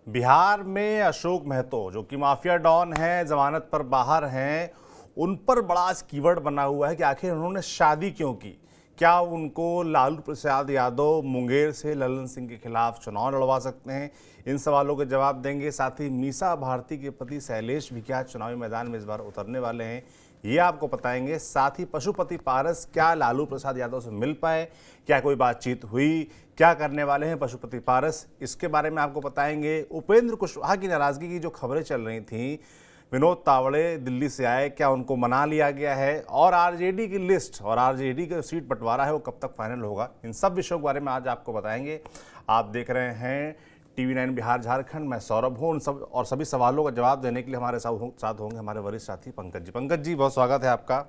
बिहार में अशोक महतो जो कि माफिया डॉन हैं, जमानत पर बाहर हैं, उन पर बड़ा कीवर्ड बना हुआ है कि आखिर उन्होंने शादी क्यों की। क्या उनको लालू प्रसाद यादव मुंगेर से ललन सिंह के खिलाफ चुनाव लड़वा सकते हैं? इन सवालों के जवाब देंगे। साथ ही मीसा भारती के पति शैलेश भी क्या चुनावी मैदान में इस बार उतरने वाले हैं, ये आपको बताएंगे। साथ ही पशुपति पारस क्या लालू प्रसाद यादव से मिल पाए, क्या कोई बातचीत हुई, क्या करने वाले हैं पशुपति पारस, इसके बारे में आपको बताएंगे। उपेंद्र कुशवाहा की नाराजगी की जो खबरें चल रही थीं, विनोद तावड़े दिल्ली से आए, क्या उनको मना लिया गया है, और आरजेडी की लिस्ट और आरजेडी का सीट बंटवारा है वो कब तक फाइनल होगा, इन सब विषयों के बारे में आज आपको बताएंगे। आप देख रहे हैं TV9 बिहार झारखंड। मैं सौरभ हूँ। उन सब और सभी सवालों का जवाब देने के लिए हमारे साथ होंगे हमारे वरिष्ठ साथी पंकज जी। पंकज जी, बहुत स्वागत है आपका।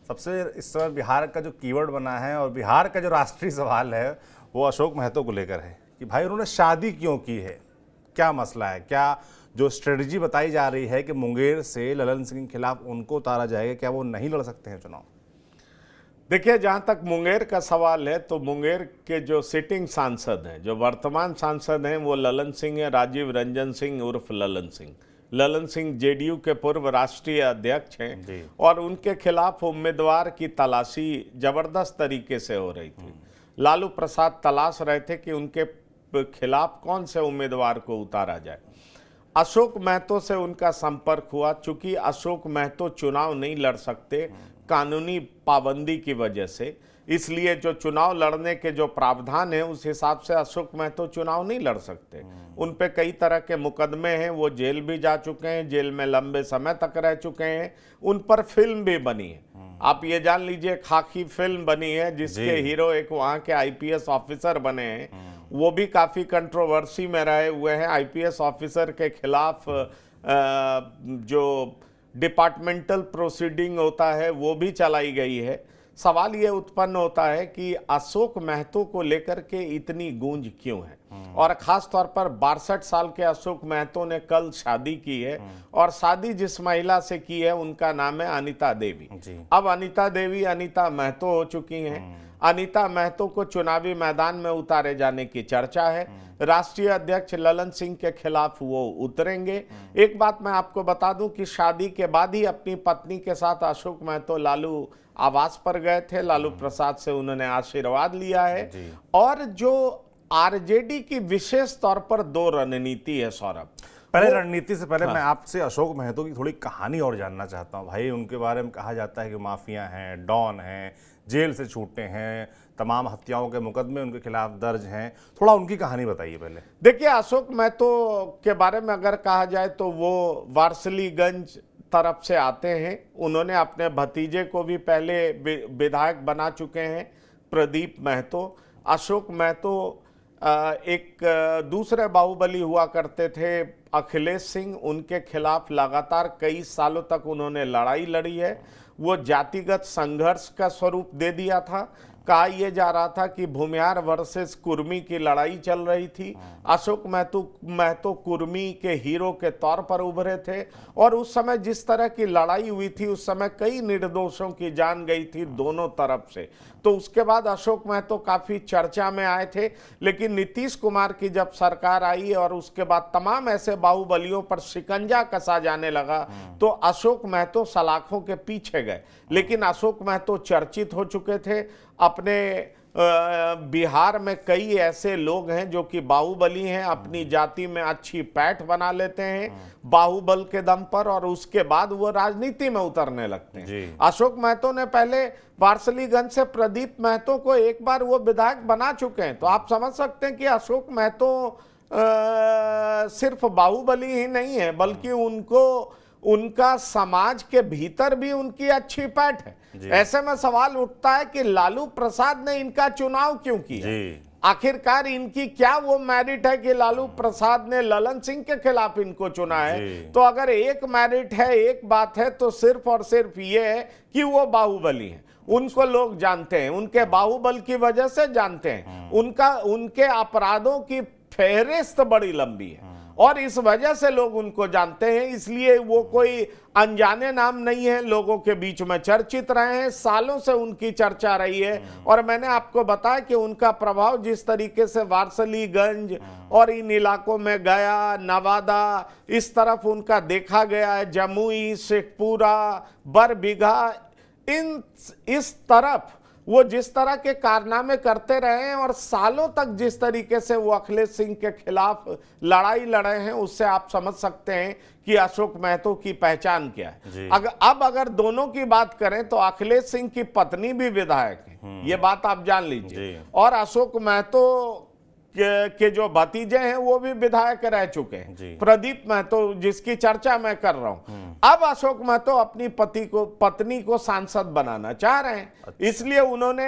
सबसे इस समय बिहार का जो कीवर्ड बना है और बिहार का जो राष्ट्रीय सवाल है वो अशोक महतो को लेकर है कि भाई उन्होंने शादी क्यों की है, क्या मसला है, क्या जो स्ट्रेटजी बताई जा रही है कि मुंगेर से ललन सिंह के खिलाफ उनको उतारा जाएगा, क्या वो नहीं लड़ सकते हैं चुनाव? देखिए, जहाँ तक मुंगेर का सवाल है तो मुंगेर के जो सिटिंग सांसद हैं, जो वर्तमान सांसद हैं, वो ललन सिंह हैं, राजीव रंजन सिंह उर्फ ललन सिंह। ललन सिंह जेडीयू के पूर्व राष्ट्रीय अध्यक्ष हैं और उनके खिलाफ उम्मीदवार की तलाशी जबरदस्त तरीके से हो रही थी। लालू प्रसाद तलाश रहे थे कि उनके खिलाफ कौन से उम्मीदवार को उतारा जाए। अशोक महतो से उनका संपर्क हुआ। चूंकि अशोक महतो चुनाव नहीं लड़ सकते कानूनी पाबंदी की वजह से, इसलिए जो चुनाव लड़ने के जो प्रावधान है उस हिसाब से अशोक महतो चुनाव नहीं लड़ सकते। उन पे कई तरह के मुकदमे हैं, वो जेल भी जा चुके हैं, जेल में लंबे समय तक रह चुके हैं। उन पर फिल्म भी बनी है, आप ये जान लीजिए, खाकी फिल्म बनी है जिसके हीरो एक वहाँ के IPS ऑफिसर बने हैं। वो भी काफ़ी कंट्रोवर्सी में रहे हुए हैं। IPS ऑफिसर के खिलाफ जो डिपार्टमेंटल प्रोसीडिंग होता है वो भी चलाई गई है। सवाल ये उत्पन्न होता है कि अशोक महतो को लेकर के इतनी गूंज क्यों है, और ख़ास तौर पर 62 साल के अशोक महतो ने कल शादी की है, और शादी जिस महिला से की है उनका नाम है अनीता देवी। अब अनीता देवी अनीता महतो हो चुकी हैं। अनीता महतो को चुनावी मैदान में उतारे जाने की चर्चा है। राष्ट्रीय अध्यक्ष ललन सिंह के खिलाफ वो उतरेंगे। एक बात मैं आपको बता दूं कि शादी के बाद ही अपनी पत्नी के साथ अशोक महतो लालू आवास पर गए थे। लालू प्रसाद से उन्होंने आशीर्वाद लिया है। और जो आरजेडी की विशेष तौर पर दो रणनीति है सौरभ। पहले रणनीति से पहले मैं आपसे अशोक महतो की थोड़ी कहानी और जानना चाहता हूँ। भाई उनके बारे में कहा जाता है कि माफिया हैं, डॉन हैं, जेल से छूटे हैं, तमाम हत्याओं के मुकदमे उनके खिलाफ दर्ज हैं। थोड़ा उनकी कहानी बताइए पहले। देखिए, अशोक महतो के बारे में अगर कहा जाए तो वो वारसलीगंज तरफ से आते हैं। उन्होंने अपने भतीजे को भी पहले विधायक बना चुके हैं, प्रदीप महतो। अशोक महतो एक दूसरे बाहुबली हुआ करते थे, अखिलेश सिंह। उनके खिलाफ लगातार कई सालों तक उन्होंने लड़ाई लड़ी है। वो जातिगत संघर्ष का स्वरूप दे दिया था। कहा यह जा रहा था कि भूमिहार वर्सेस कुर्मी की लड़ाई चल रही थी। अशोक महतो कुर्मी के हीरो के तौर पर उभरे थे, और उस समय जिस तरह की लड़ाई हुई थी उस समय कई निर्दोषों की जान गई थी दोनों तरफ से। तो उसके बाद अशोक महतो काफी चर्चा में आए थे। लेकिन नीतीश कुमार की जब सरकार आई और उसके बाद तमाम ऐसे बाहुबलियों पर शिकंजा कसा जाने लगा तो अशोक महतो सलाखों के पीछे गए। लेकिन अशोक महतो चर्चित हो चुके थे। अपने बिहार में कई ऐसे लोग हैं जो कि बाहुबली हैं, अपनी जाति में अच्छी पैठ बना लेते हैं बाहुबल के दम पर, और उसके बाद वो राजनीति में उतरने लगते हैं। अशोक महतो ने पहले वारसलीगंज से प्रदीप महतो को एक बार वो विधायक बना चुके हैं। तो आप समझ सकते हैं कि अशोक महतो सिर्फ बाहुबली ही नहीं है, बल्कि उनका समाज के भीतर भी उनकी अच्छी पैठ है। ऐसे में सवाल उठता है कि लालू प्रसाद ने इनका चुनाव क्यों किया। आखिरकार इनकी क्या वो मेरिट है कि लालू प्रसाद ने ललन सिंह के खिलाफ इनको चुना है। तो अगर एक मेरिट है, एक बात है, तो सिर्फ और सिर्फ ये है कि वो बाहुबली है। उनको लोग जानते हैं, उनके बाहुबल की वजह से जानते हैं। उनके अपराधों की फेहरिस्त बड़ी लंबी है, और इस वजह से लोग उनको जानते हैं, इसलिए वो कोई अनजाने नाम नहीं है, लोगों के बीच में चर्चित रहे हैं, सालों से उनकी चर्चा रही है। और मैंने आपको बताया कि उनका प्रभाव जिस तरीके से वारसलीगंज और इन इलाकों में गया, नवादा, इस तरफ उनका देखा गया है, जमुई, शेखपुरा, बरबीघा, इस तरफ वो जिस तरह के कारनामे करते रहे हैं और सालों तक जिस तरीके से वो अखिलेश सिंह के खिलाफ लड़ाई लड़े हैं, उससे आप समझ सकते हैं कि अशोक महतो की पहचान क्या है। अगर दोनों की बात करें तो अखिलेश सिंह की पत्नी भी विधायक है, ये बात आप जान लीजिए, और अशोक महतो के जो भतीजे हैं वो भी विधायक रह चुके हैं, प्रदीप महतो जिसकी चर्चा मैं कर रहा हूं। अब अशोक महतो अपनी पत्नी को सांसद बनाना चाह रहे हैं, इसलिए उन्होंने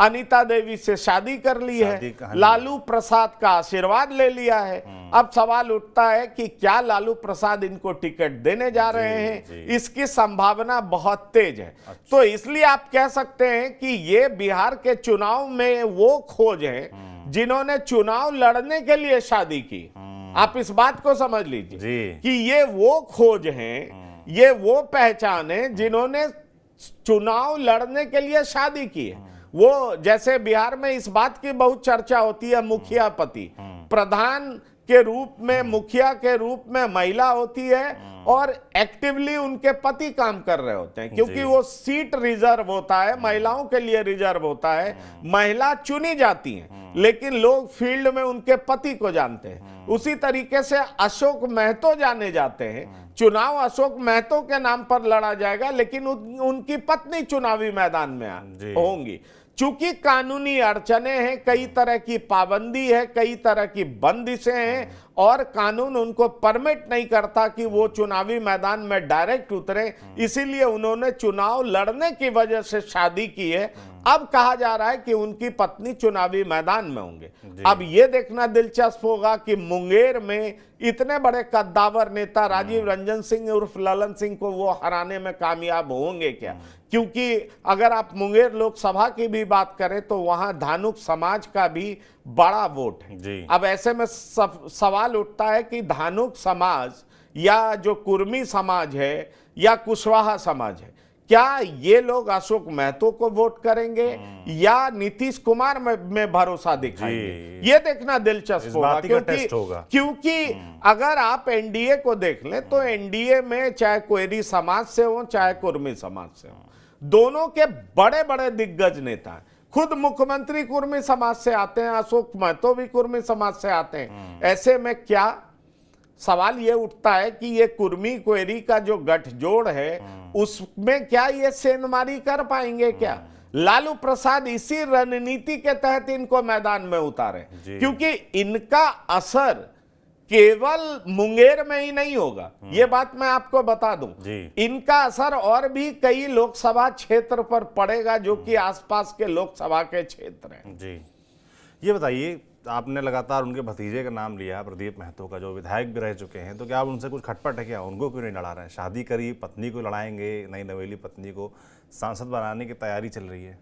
अनीता देवी से शादी कर ली है, लालू प्रसाद का आशीर्वाद ले लिया है। अब सवाल उठता है कि क्या लालू प्रसाद इनको टिकट देने जा रहे हैं, इसकी संभावना बहुत तेज है। तो इसलिए आप कह सकते हैं कि ये बिहार के चुनाव में वो खोज है जिन्होंने चुनाव लड़ने के लिए शादी की। आप इस बात को समझ लीजिए कि ये वो खोज हैं, ये वो पहचान है जिन्होंने चुनाव लड़ने के लिए शादी की है। वो जैसे बिहार में इस बात की बहुत चर्चा होती है, मुखिया पति, प्रधान के रूप में, मुखिया के रूप में महिला होती है और एक्टिवली उनके पति काम कर रहे होते हैं, क्योंकि वो सीट रिजर्व होता है, महिलाओं के लिए रिजर्व होता है, महिला चुनी जाती हैं, लेकिन लोग फील्ड में उनके पति को जानते हैं। उसी तरीके से अशोक महतो जाने जाते हैं, चुनाव अशोक महतो के नाम पर लड़ा जाएगा, लेकिन उनकी पत्नी चुनावी मैदान में होंगी। चूंकि कानूनी अड़चने हैं, कई तरह की पाबंदी है, कई तरह की बंदिशें हैं और कानून उनको परमिट नहीं करता कि वो चुनावी मैदान में डायरेक्ट उतरे, इसीलिए उन्होंने चुनाव लड़ने की वजह से शादी की है। अब कहा जा रहा है कि उनकी पत्नी चुनावी मैदान में होंगे। अब ये देखना दिलचस्प होगा कि मुंगेर में इतने बड़े कद्दावर नेता राजीव रंजन सिंह उर्फ ललन सिंह को वो हराने में कामयाब होंगे क्या, क्योंकि अगर आप मुंगेर लोकसभा की भी बात करें तो वहां धानुक समाज का भी बड़ा वोट है। अब ऐसे में सवाल उठता है कि धानुक समाज या जो कुर्मी समाज है या कुशवाहा समाज है, क्या ये लोग अशोक महतो को वोट करेंगे या नीतीश कुमार में भरोसा दिखाएंगे? ये देखना दिलचस्प होगा, क्योंकि अगर आप एनडीए को देख लें तो एनडीए में चाहे कोयरी समाज से हो चाहे कुर्मी समाज से हो, दोनों के बड़े बड़े दिग्गज नेता हैं। खुद मुख्यमंत्री कुर्मी समाज से आते हैं, अशोक महतो भी कुर्मी समाज से आते हैं। ऐसे में क्या सवाल ये उठता है कि ये कुर्मी कोयरी का जो गठजोड़ है उसमें क्या ये सेंधमारी कर पाएंगे क्या? लालू प्रसाद इसी रणनीति के तहत इनको मैदान में उतारे, क्योंकि इनका असर केवल मुंगेर में ही नहीं होगा। ये बात मैं आपको बता दूं, इनका असर और भी कई लोकसभा क्षेत्र पर पड़ेगा जो कि आसपास के लोकसभा के क्षेत्र हैं। जी, ये बताइए, आपने लगातार उनके भतीजे का नाम लिया, प्रदीप महतो का, जो विधायक भी रह चुके हैं, तो क्या आप उनसे कुछ खटपट है क्या? उनको क्यों नहीं लड़ा रहे हैं? शादी करी, पत्नी को लड़ाएंगे, नई नवेली पत्नी को सांसद बनाने की तैयारी चल रही है।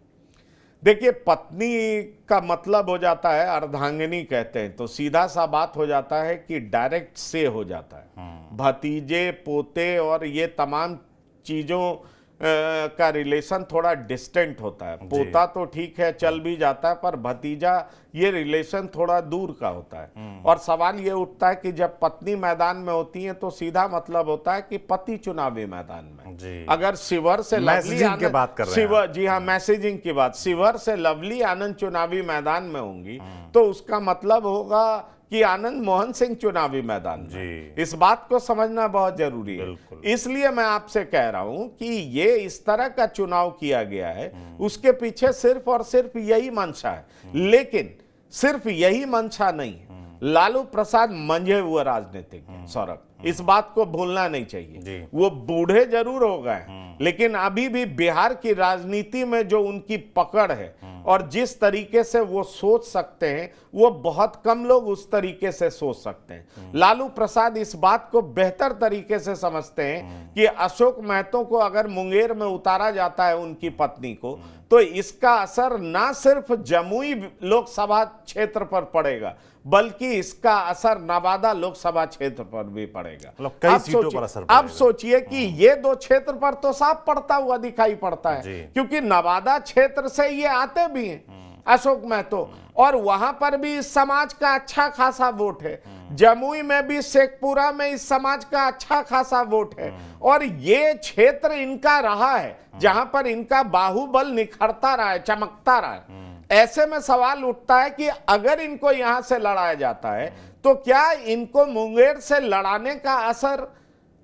देखिए, पत्नी का मतलब हो जाता है अर्धांगिनी कहते हैं, तो सीधा सा बात हो जाता है कि डायरेक्ट से हो जाता है। भतीजे, पोते और ये तमाम चीजों का रिलेशन थोड़ा डिस्टेंट होता है। पोता तो ठीक है, चल भी जाता है, पर भतीजा ये रिलेशन थोड़ा दूर का होता है। और सवाल ये उठता है कि जब पत्नी मैदान में होती है तो सीधा मतलब होता है कि पति चुनावी मैदान में। अगर शिवर से लवली आनंद, जी हाँ, मैसेजिंग की बात, शिवर से लवली आनंद चुनावी मैदान में होंगी तो उसका मतलब होगा कि आनंद मोहन सिंह चुनावी मैदान में। इस बात को समझना बहुत जरूरी है। इसलिए मैं आपसे कह रहा हूं कि ये इस तरह का चुनाव किया गया है, उसके पीछे सिर्फ और सिर्फ यही मंशा है। लेकिन सिर्फ यही मंशा नहीं है, लालू प्रसाद मंझे हुए राजनीतिक हैं सौरभ, इस बात को भूलना नहीं चाहिए। वो बूढ़े जरूर हो गए लेकिन अभी भी बिहार की राजनीति में जो उनकी पकड़ है और जिस तरीके से वो सोच सकते हैं, वो बहुत कम लोग उस तरीके से सोच सकते हैं। लालू प्रसाद इस बात को बेहतर तरीके से समझते हैं कि अशोक महतो को अगर मुंगेर में उतारा जाता है उनकी पत्नी को, तो इसका असर ना सिर्फ जमुई लोकसभा क्षेत्र पर पड़ेगा बल्कि इसका असर नवादा लोकसभा क्षेत्र पर भी पड़ेगा। मतलब कई सीटों पर असर अब पड़ेगा। सोचिए कि ये दो क्षेत्र पर तो साफ पड़ता हुआ दिखाई पड़ता है, जी। क्योंकि नवादा क्षेत्र से ये आते भी हैं अशोक महतो, और वहां पर भी इस समाज का अच्छा खासा वोट है। जमुई में भी, शेखपुरा में इस समाज का अच्छा खासा वोट है, और ये क्षेत्र इनका रहा है जहां पर इनका बाहुबल निखरता रहा है, चमकता रहा है। ऐसे में सवाल उठता है कि अगर इनको यहां से लड़ाया जाता है तो क्या इनको मुंगेर से लड़ाने का असर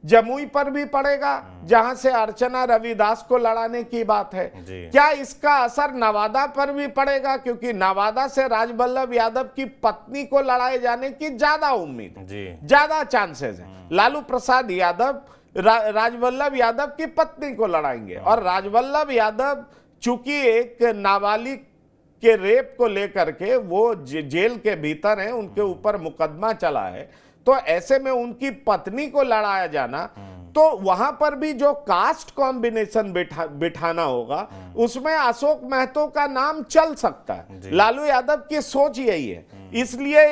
जमुई पर भी पड़ेगा, जहां से अर्चना रविदास को लड़ाने की बात है? क्या इसका असर नवादा पर भी पड़ेगा, क्योंकि नवादा से राजवल्लभ यादव की पत्नी को लड़ाए जाने की ज्यादा उम्मीद है, ज्यादा चांसेस है। लालू प्रसाद यादव राजवल्लभ यादव की पत्नी को लड़ाएंगे, और राजवल्लभ यादव चूंकि एक नाबालिग के रेप को लेकर के वो जेल के भीतर हैं, उनके ऊपर मुकदमा चला है, तो ऐसे में उनकी पत्नी को लड़ाया जाना, तो वहां पर भी जो कास्ट कॉम्बिनेशन बिठाना होगा, उसमें अशोक महतो का नाम चल सकता है। लालू यादव की सोच यही है। इसलिए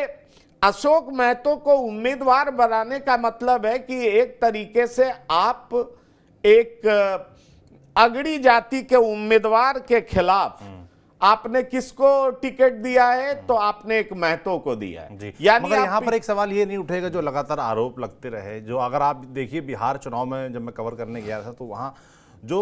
अशोक महतो को उम्मीदवार बनाने का मतलब है कि एक तरीके से आप एक अगड़ी जाति के उम्मीदवार के खिलाफ आपने किसको टिकट दिया है, तो आपने एक महतो को दिया है। यानी मगर यहाँ पर एक सवाल ये नहीं उठेगा जो लगातार आरोप लगते रहे, जो अगर आप देखिए बिहार चुनाव में जब मैं कवर करने गया था तो वहाँ जो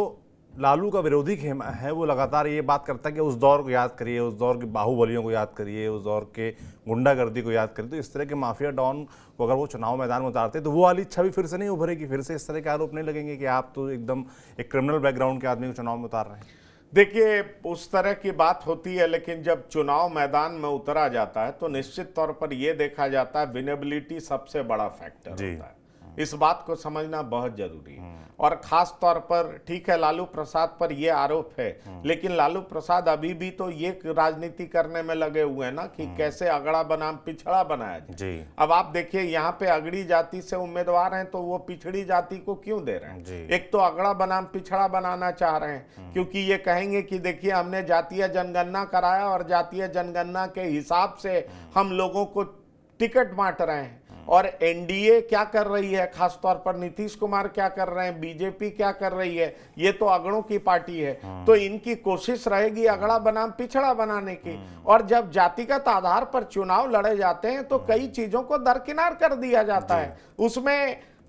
लालू का विरोधी खेमा है वो लगातार ये बात करता है कि उस दौर को याद करिए, उस दौर के बाहुबलियों को याद करिए, उस दौर के गुंडागर्दी को याद करिए। तो इस तरह के माफिया डॉन को अगर वो चुनाव मैदान में उतारते तो वो वाली छवि फिर से नहीं उभरेगी, फिर से इस तरह के आरोप नहीं लगेंगे कि आप तो एकदम एक क्रिमिनल बैकग्राउंड के आदमी को चुनाव में उतार रहे हैं। देखिए, उस तरह की बात होती है, लेकिन जब चुनाव मैदान में उतरा जाता है तो निश्चित तौर पर यह देखा जाता है विनेबिलिटी सबसे बड़ा फैक्टर होता है। इस बात को समझना बहुत जरूरी है। और खास तौर पर ठीक है, लालू प्रसाद पर यह आरोप है, लेकिन लालू प्रसाद अभी भी तो ये राजनीति करने में लगे हुए हैं ना कि कैसे अगड़ा बनाम पिछड़ा बनाया जाए। अब आप देखिए, यहाँ पे अगड़ी जाति से उम्मीदवार हैं तो वो पिछड़ी जाति को क्यों दे रहे हैं? एक तो अगड़ा बनाम पिछड़ा बनाना चाह रहे हैं, क्योंकि ये कहेंगे कि देखिए हमने जातीय जनगणना कराया और जातीय जनगणना के हिसाब से हम लोगों को टिकट बांट रहे हैं। और एनडीए क्या कर रही है, खास तौर पर नीतीश कुमार क्या कर रहे हैं, बीजेपी क्या कर रही है, ये तो अगड़ों की पार्टी है, तो इनकी कोशिश रहेगी अगड़ा बनाम पिछड़ा बनाने की। और जब जातिगत आधार पर चुनाव लड़े जाते हैं तो कई चीजों को दरकिनार कर दिया जाता है।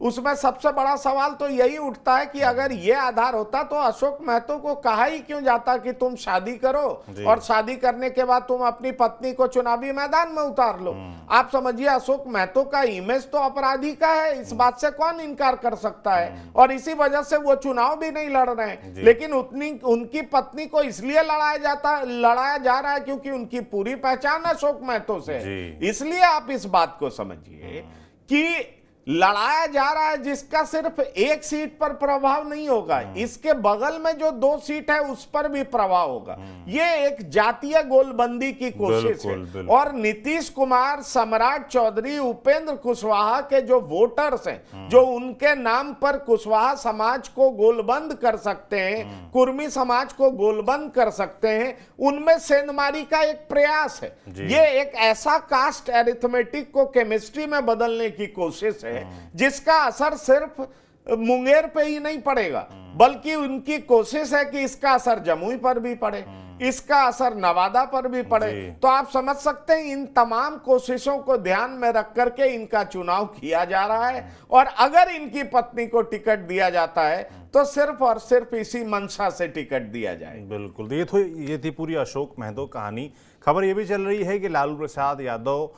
उसमें सबसे बड़ा सवाल तो यही उठता है कि अगर ये आधार होता तो अशोक महतो को कहा ही क्यों जाता कि तुम शादी करो और शादी करने के बाद तुम अपनी पत्नी को चुनावी मैदान में उतार लो। आप समझिए, अशोक महतो का इमेज तो अपराधी का है, इस बात से कौन इनकार कर सकता है, और इसी वजह से वो चुनाव भी नहीं लड़ रहे हैं। लेकिन उनकी पत्नी को इसलिए लड़ाया जा रहा है क्योंकि उनकी पूरी पहचान अशोक महतो से है। इसलिए आप इस बात को समझिए कि लड़ाया जा रहा है जिसका सिर्फ एक सीट पर प्रभाव नहीं होगा, इसके बगल में जो 2 सीट है उस पर भी प्रभाव होगा। ये एक जातीय गोलबंदी की कोशिश है। और नीतीश कुमार, सम्राट चौधरी, उपेंद्र कुशवाहा के जो वोटर्स हैं, जो उनके नाम पर कुशवाहा समाज को गोलबंद कर सकते हैं, कुर्मी समाज को गोलबंद कर सकते हैं, उनमें सेंधमारी का एक प्रयास है। ये एक ऐसा कास्ट एरिथमेटिक को केमिस्ट्री में बदलने की कोशिश है जिसका असर सिर्फ मुंगेर पे ही नहीं पड़ेगा, बल्कि उनकी कोशिश है कि इसका असर जमुई पर भी पड़े, इसका असर नवादा पर भी पड़े। तो आप समझ सकते हैं, इन तमाम कोशिशों को ध्यान में रख करके इनका चुनाव किया जा रहा है। और अगर इनकी पत्नी को टिकट दिया जाता है तो सिर्फ और सिर्फ इसी मंशा से टिकट दिया जाए। बिल्कुल, ये थी पूरी अशोक महतो कहानी। खबर ये भी चल रही है कि लालू प्रसाद यादव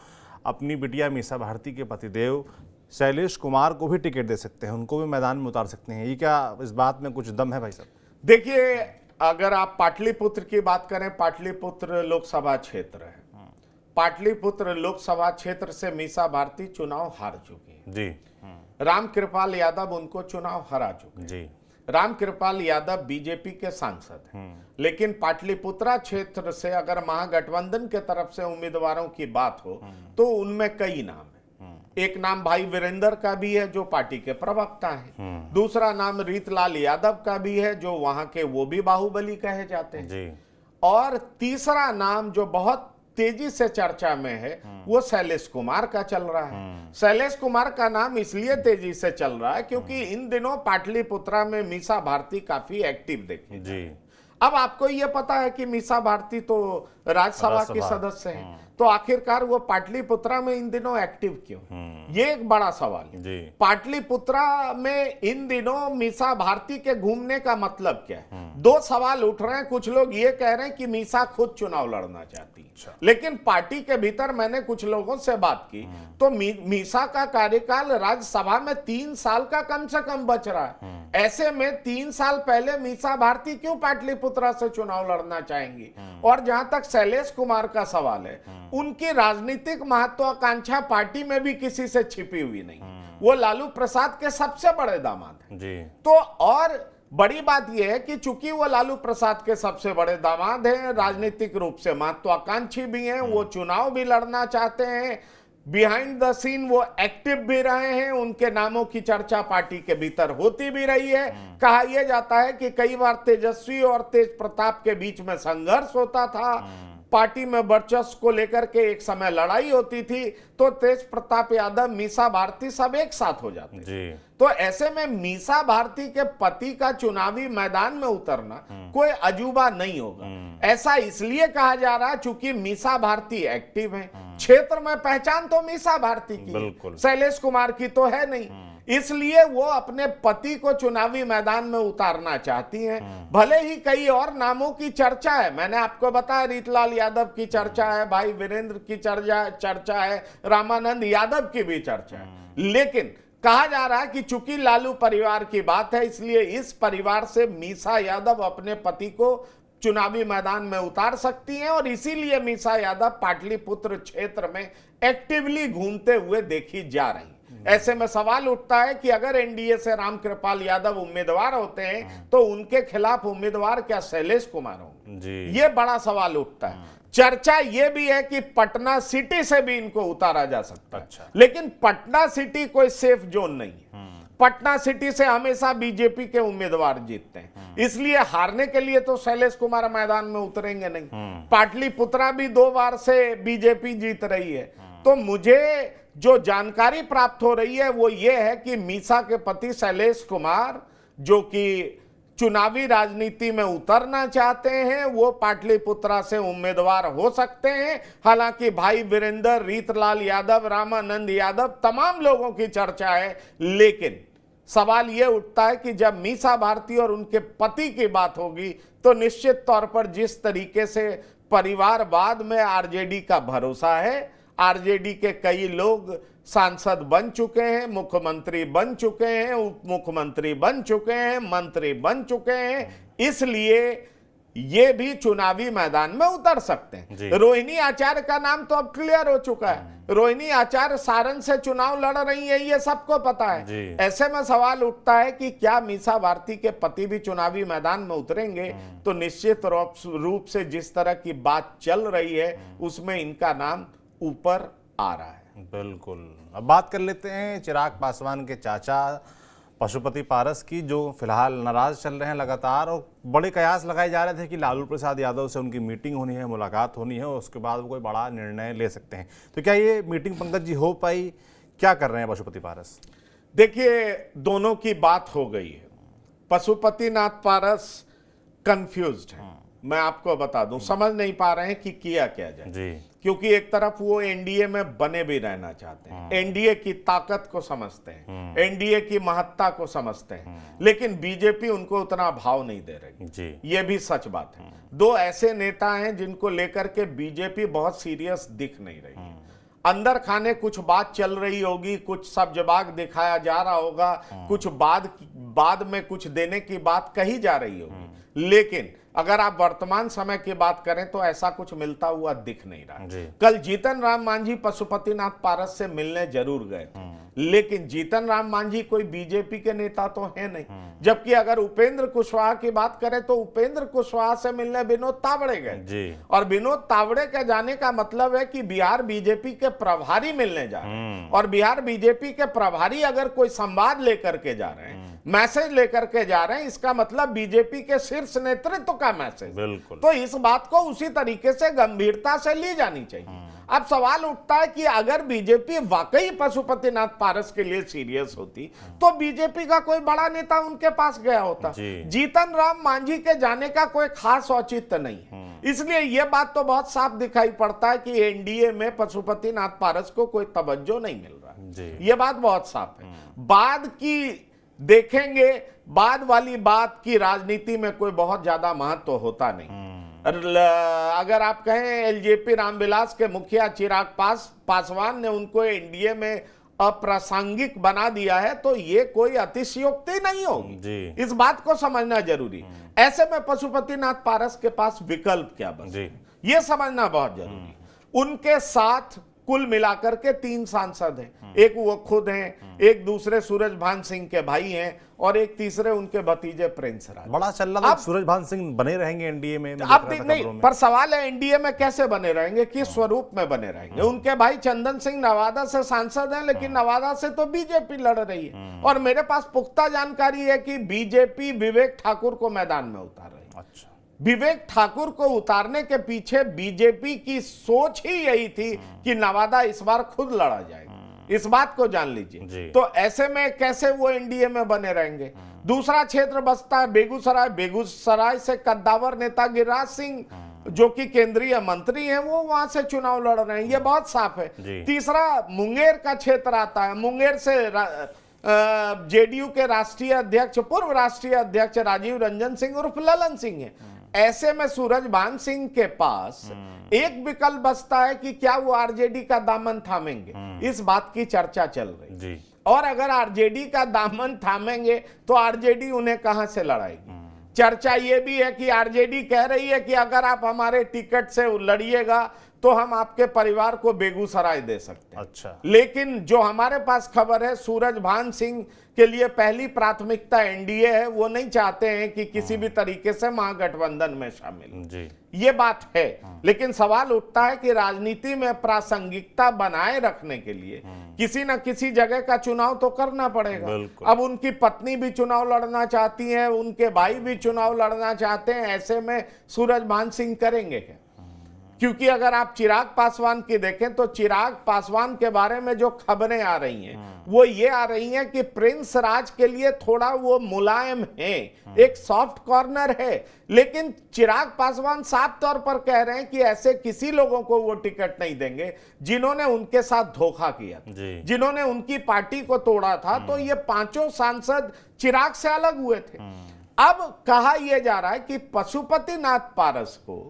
अपनी बिटिया मीसा भारती के पतिदेव शैलेश कुमार को भी टिकट दे सकते हैं, उनको भी मैदान में उतार सकते हैं। ये क्या इस बात में कुछ दम है भाई साहब? देखिए, अगर आप पाटलिपुत्र की बात करें, पाटलिपुत्र लोकसभा क्षेत्र है। पाटलिपुत्र लोकसभा क्षेत्र से मीसा भारती चुनाव हार चुकी है जी। रामकृपाल यादव उनको चुनाव हरा चुके जी। रामकृपाल यादव बीजेपी के सांसद हैं, लेकिन पाटलिपुत्रा क्षेत्र से अगर महागठबंधन के तरफ से उम्मीदवारों की बात हो तो उनमें कई नाम है। एक नाम भाई वीरेंद्र का भी है जो पार्टी के प्रवक्ता हैं। दूसरा नाम रीतलाल यादव का भी है जो वहां के वो भी बाहुबली कहे जाते हैं जी। और तीसरा नाम जो बहुत तेजी से चर्चा में है वो शैलेश कुमार का चल रहा है। शैलेश कुमार का नाम इसलिए तेजी से चल रहा है क्योंकि इन दिनों पाटलिपुत्रा में मीसा भारती काफी एक्टिव देखी जी। अब आपको ये पता है कि मीसा भारती तो राज्यसभा की सदस्य हैं, तो आखिरकार वो पाटलिपुत्रा में इन दिनों एक्टिव क्यों? ये एक बड़ा सवाल है। पाटलिपुत्रा में इन दिनों मीसा भारती के घूमने का मतलब क्या है? दो सवाल उठ रहे हैं। कुछ लोग ये कह रहे हैं कि मीसा खुद चुनाव लड़ना चाहती है, लेकिन पार्टी के भीतर मैंने कुछ लोगों से बात की तो मीसा का कार्यकाल राज्यसभा में 3 साल का कम से कम बच रहा है। ऐसे में 3 साल पहले मीसा भारती क्यों पाटलिपुत्रा से चुनाव लड़ना चाहेंगी? और जहां तक शैलेश कुमार का सवाल है, उनकी राजनीतिक महत्वाकांक्षा पार्टी में भी किसी से छिपी हुई नहीं। वो लालू प्रसाद के सबसे बड़े दामाद हैं जी। तो और बड़ी बात यह है कि चूंकि वो लालू प्रसाद के सबसे बड़े दामाद हैं, राजनीतिक रूप से महत्वाकांक्षी भी हैं, वो चुनाव भी लड़ना चाहते हैं, बिहाइंड द सीन वो एक्टिव भी रहे हैं, उनके नामों की चर्चा पार्टी के भीतर होती भी रही है। कहा यह जाता है कि कई बार तेजस्वी और तेज प्रताप के बीच में संघर्ष होता था, पार्टी में वर्चस्व को लेकर के एक समय लड़ाई होती थी, तो तेज प्रताप यादव, मीसा भारती सब एक साथ हो जाते जी। तो ऐसे में मीसा भारती के पति का चुनावी मैदान में उतरना कोई अजूबा नहीं होगा। ऐसा इसलिए कहा जा रहा है चूंकि मीसा भारती एक्टिव है, क्षेत्र में पहचान तो मीसा भारती की, शैलेश कुमार की तो है नहीं, इसलिए वो अपने पति को चुनावी मैदान में उतारना चाहती हैं। भले ही कई और नामों की चर्चा है, मैंने आपको बताया रीतलाल यादव की चर्चा है, भाई वीरेंद्र की चर्चा है, रामानंद यादव की भी चर्चा है, लेकिन कहा जा रहा है कि चूंकि लालू परिवार की बात है, इसलिए इस परिवार से मीसा यादव अपने पति को चुनावी मैदान में उतार सकती हैं और इसीलिए मीसा यादव पाटलिपुत्र क्षेत्र में एक्टिवली घूमते हुए देखी जा रही। ऐसे में सवाल उठता है कि अगर एनडीए से रामकृपाल यादव उम्मीदवार होते हैं तो उनके खिलाफ उम्मीदवार क्या शैलेश कुमार होंगे? ये बड़ा सवाल उठता है। चर्चा ये भी है कि पटना सिटी से भी इनको उतारा जा सकता है, लेकिन पटना सिटी कोई सेफ जोन नहीं है। पटना सिटी से हमेशा बीजेपी के उम्मीदवार जीतते हैं, इसलिए हारने के लिए तो शैलेश कुमार मैदान में उतरेंगे नहीं। पाटलिपुत्रा भी 2 बार से बीजेपी जीत रही है। तो मुझे जो जानकारी प्राप्त हो रही है वो ये है कि मीसा के पति शैलेश कुमार, जो कि चुनावी राजनीति में उतरना चाहते हैं, वो पाटलिपुत्रा से उम्मीदवार हो सकते हैं। हालांकि भाई वीरेंद्र, रीतलाल यादव, रामानंद यादव, तमाम लोगों की चर्चा है, लेकिन सवाल यह उठता है कि जब मीसा भारती और उनके पति की बात होगी तो निश्चित तौर पर जिस तरीके से परिवारवाद में आरजेडी का भरोसा है, आरजेडी के कई लोग सांसद बन चुके हैं, मुख्यमंत्री बन चुके हैं, उप मुख्यमंत्री बन चुके हैं, मंत्री बन चुके हैं, इसलिए ये भी चुनावी मैदान में उतर सकते हैं। रोहिणी आचार्य का नाम तो अब क्लियर हो चुका है। रोहिणी आचार्य सारण से चुनाव लड़ रही है, ये सबको पता है। ऐसे में सवाल उठता है कि क्या मीसा भारती के पति भी चुनावी मैदान में उतरेंगे? तो निश्चित रूप से जिस तरह की बात चल रही है उसमें इनका नाम ऊपर आ रहा है। बिल्कुल। अब बात कर लेते हैं चिराग पासवान के चाचा पशुपति पारस की, जो फिलहाल नाराज चल रहे हैं लगातार, और बड़े कयास लगाए जा रहे थे कि लालू प्रसाद यादव से उनकी मीटिंग होनी है, मुलाकात होनी है, और उसके बाद वो कोई बड़ा निर्णय ले सकते हैं। तो क्या ये मीटिंग पंकज जी हो पाई? क्या कर रहे हैं पशुपति पारस? देखिए, दोनों की बात हो गई है। पशुपतिनाथ पारस कंफ्यूज्ड है, मैं आपको बता दूं, समझ नहीं पा रहे हैं कि किया क्या जाए जी। क्योंकि एक तरफ वो एनडीए में बने भी रहना चाहते हैं, एनडीए की ताकत को समझते हैं, एनडीए की महत्ता को समझते हैं, लेकिन बीजेपी उनको उतना भाव नहीं दे रही जी। ये भी सच बात है। 2 ऐसे नेता हैं जिनको लेकर के बीजेपी बहुत सीरियस दिख नहीं रही। अंदर खाने कुछ बात चल रही होगी, कुछ सब जवाब दिखाया जा रहा होगा, कुछ बाद में कुछ देने की बात कही जा रही होगी, लेकिन अगर आप वर्तमान समय की बात करें तो ऐसा कुछ मिलता हुआ दिख नहीं रहा। कल जीतन राम मांझी पशुपतिनाथ पारस से मिलने जरूर गए थे, लेकिन जीतन राम मांझी कोई बीजेपी के नेता तो है नहीं। जबकि अगर उपेंद्र कुशवाहा की बात करें तो उपेंद्र कुशवाहा से मिलने विनोद तावड़े गए, और विनोद तावड़े के जाने का मतलब है कि बिहार बीजेपी के प्रभारी मिलने जा रहे हैं, और बिहार बीजेपी के प्रभारी अगर कोई संवाद लेकर के जा रहे हैं, मैसेज लेकर के जा रहे हैं, इसका मतलब बीजेपी के शीर्ष नेतृत्व का मैसेज। बिल्कुल। तो इस बात को उसी तरीके से गंभीरता से ली जानी चाहिए। अब सवाल उठता है कि अगर बीजेपी वाकई पशुपतिनाथ पारस के लिए सीरियस होती तो बीजेपी का कोई बड़ा नेता उनके पास गया होता। जीतन राम मांझी के जाने का कोई खास औचित्य नहीं है। इसलिए यह बात तो बहुत साफ दिखाई पड़ता है कि एनडीए में पशुपतिनाथ पारस को कोई तवज्जो नहीं मिल रहा है। यह बात बहुत साफ है। बाद की देखेंगे, बाद वाली बात की राजनीति में कोई बहुत ज्यादा महत्व होता नहीं। अगर आप कहें एलजेपी रामविलास के मुखिया चिराग पासवान ने उनको एनडीए में अप्रासंगिक बना दिया है तो ये कोई अतिशयोक्ति नहीं होगी। इस बात को समझना जरूरी। ऐसे में पशुपतिनाथ पारस के पास विकल्प क्या बचे, ये समझना बहुत जरूरी। उनके साथ कुल मिलाकर के 3 सांसद हैं। एक वो खुद हैं, एक दूसरे सूरजभान सिंह के भाई हैं और एक तीसरे उनके भतीजे प्रिंस राज। बड़ा चल रहा है सूरजभान सिंह बने रहेंगे एनडीए में। अब नहीं, पर सवाल है एनडीए में कैसे बने रहेंगे, किस स्वरूप में बने रहेंगे। उनके भाई चंदन सिंह नवादा से सांसद हैं, लेकिन नवादा से तो बीजेपी लड़ रही है और मेरे पास पुख्ता जानकारी है कि बीजेपी विवेक ठाकुर को मैदान में उतार रही है। अच्छा। विवेक ठाकुर को उतारने के पीछे बीजेपी की सोच ही यही थी कि नवादा इस बार खुद लड़ा जाएगा। इस बात को जान लीजिए। तो ऐसे में कैसे वो एनडीए में बने रहेंगे। दूसरा क्षेत्र बचता है बेगूसराय। बेगूसराय से कद्दावर नेता गिरिराज सिंह जो कि केंद्रीय मंत्री हैं, वो वहां से चुनाव लड़ रहे हैं, ये बहुत साफ है। तीसरा मुंगेर का क्षेत्र आता है। मुंगेर से जेडीयू के राष्ट्रीय अध्यक्ष, पूर्व राष्ट्रीय अध्यक्ष राजीव रंजन सिंह उर्फ ललन सिंह है। ऐसे में सूरजभान सिंह के पास एक विकल्प बचता है कि क्या वो आरजेडी का दामन थामेंगे। इस बात की चर्चा चल रही। और अगर आरजेडी का दामन थामेंगे तो आरजेडी उन्हें कहां से लड़ाएगी। चर्चा ये भी है कि आरजेडी कह रही है कि अगर आप हमारे टिकट से लड़िएगा तो हम आपके परिवार को बेगूसराय दे सकते हैं। अच्छा। लेकिन जो हमारे पास खबर है, सूरजभान सिंह के लिए पहली प्राथमिकता एनडीए है। वो नहीं चाहते हैं कि किसी भी तरीके से महागठबंधन में शामिल। ये बात है। लेकिन सवाल उठता है कि राजनीति में प्रासंगिकता बनाए रखने के लिए किसी न किसी जगह का चुनाव तो करना पड़ेगा। अब उनकी पत्नी भी चुनाव लड़ना चाहती है, उनके भाई भी चुनाव लड़ना चाहते हैं। ऐसे में सूरजभान सिंह करेंगे क्या? क्योंकि अगर आप चिराग पासवान की देखें तो चिराग पासवान के बारे में जो खबरें आ रही हैं वो ये आ रही हैं कि प्रिंस राज के लिए थोड़ा वो मुलायम है, एक सॉफ्ट कॉर्नर है। लेकिन चिराग पासवान साफ तौर पर कह रहे हैं कि ऐसे किसी लोगों को वो टिकट नहीं देंगे जिन्होंने उनके साथ धोखा किया, जिन्होंने उनकी पार्टी को तोड़ा था। तो ये 5 सांसद चिराग से अलग हुए थे। अब कहा यह जा रहा है कि पशुपतिनाथ पारस को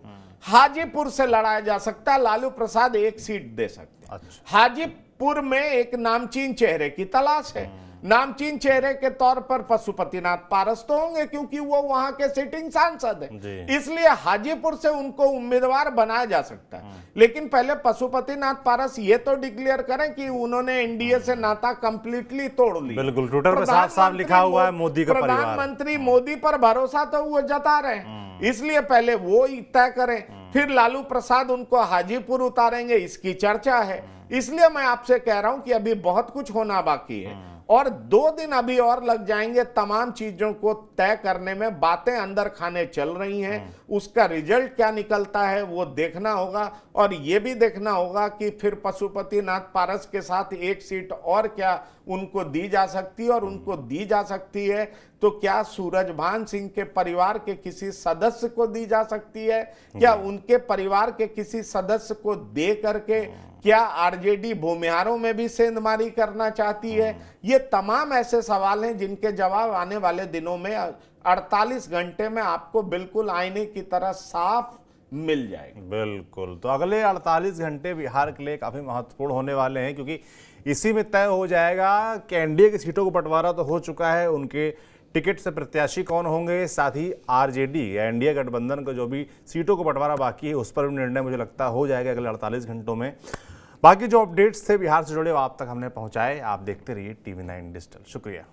हाजीपुर से लड़ाया जा सकता है, लालू प्रसाद एक सीट दे सकते हैं। अच्छा। हाजीपुर में एक नामचीन चेहरे की तलाश है। नामचीन चेहरे के तौर पर पशुपतिनाथ पारस तो होंगे क्योंकि वो वहां के सिटिंग सांसद हैं। इसलिए हाजीपुर से उनको उम्मीदवार बनाया जा सकता है। लेकिन पहले पशुपतिनाथ पारस ये तो डिक्लेयर करें कि उन्होंने एनडीए से नाता कंप्लीटली तोड़ लिया। बिल्कुल, ट्विटर पे साफ-साफ लिखा हुआ है मोदी का परिवार। प्रधानमंत्री मोदी पर भरोसा तो वो जता रहे हैं, इसलिए पहले वो तय करें, फिर लालू प्रसाद उनको हाजीपुर उतारेंगे, इसकी चर्चा है। इसलिए मैं आपसे कह रहा हूं कि अभी बहुत कुछ होना बाकी है और 2 दिन अभी और लग जाएंगे तमाम चीजों को तय करने में। बातें अंदर खाने चल रही हैं, उसका रिजल्ट क्या निकलता है वो देखना होगा। और ये भी देखना होगा कि फिर पशुपतिनाथ पारस के साथ एक सीट और क्या उनको दी जा सकती है, और उनको दी जा सकती है तो क्या सूरजभान सिंह के परिवार के किसी सदस्य को दी जा सकती है, क्या उनके परिवार के किसी सदस्य को दे करके क्या आरजेडी भूमिहारों में भी सेंधमारी करना चाहती है। ये तमाम ऐसे सवाल हैं जिनके जवाब आने वाले दिनों में 48 घंटे में आपको बिल्कुल आईने की तरह साफ मिल जाएगा। बिल्कुल, तो अगले 48 घंटे बिहार के लिए काफी महत्वपूर्ण होने वाले हैं क्योंकि इसी में तय हो जाएगा कि एनडीए की सीटों को बंटवारा तो हो चुका है, उनके टिकट से प्रत्याशी कौन होंगे, साथ ही आरजेडी या एनडीए गठबंधन का जो भी सीटों को बंटवारा बाकी है उस पर भी निर्णय मुझे लगता हो जाएगा अगले 48 घंटों में। बाकी जो अपडेट्स थे बिहार से जुड़े वो आप तक हमने पहुंचाए। आप देखते रहिए TV9 डिजिटल। शुक्रिया।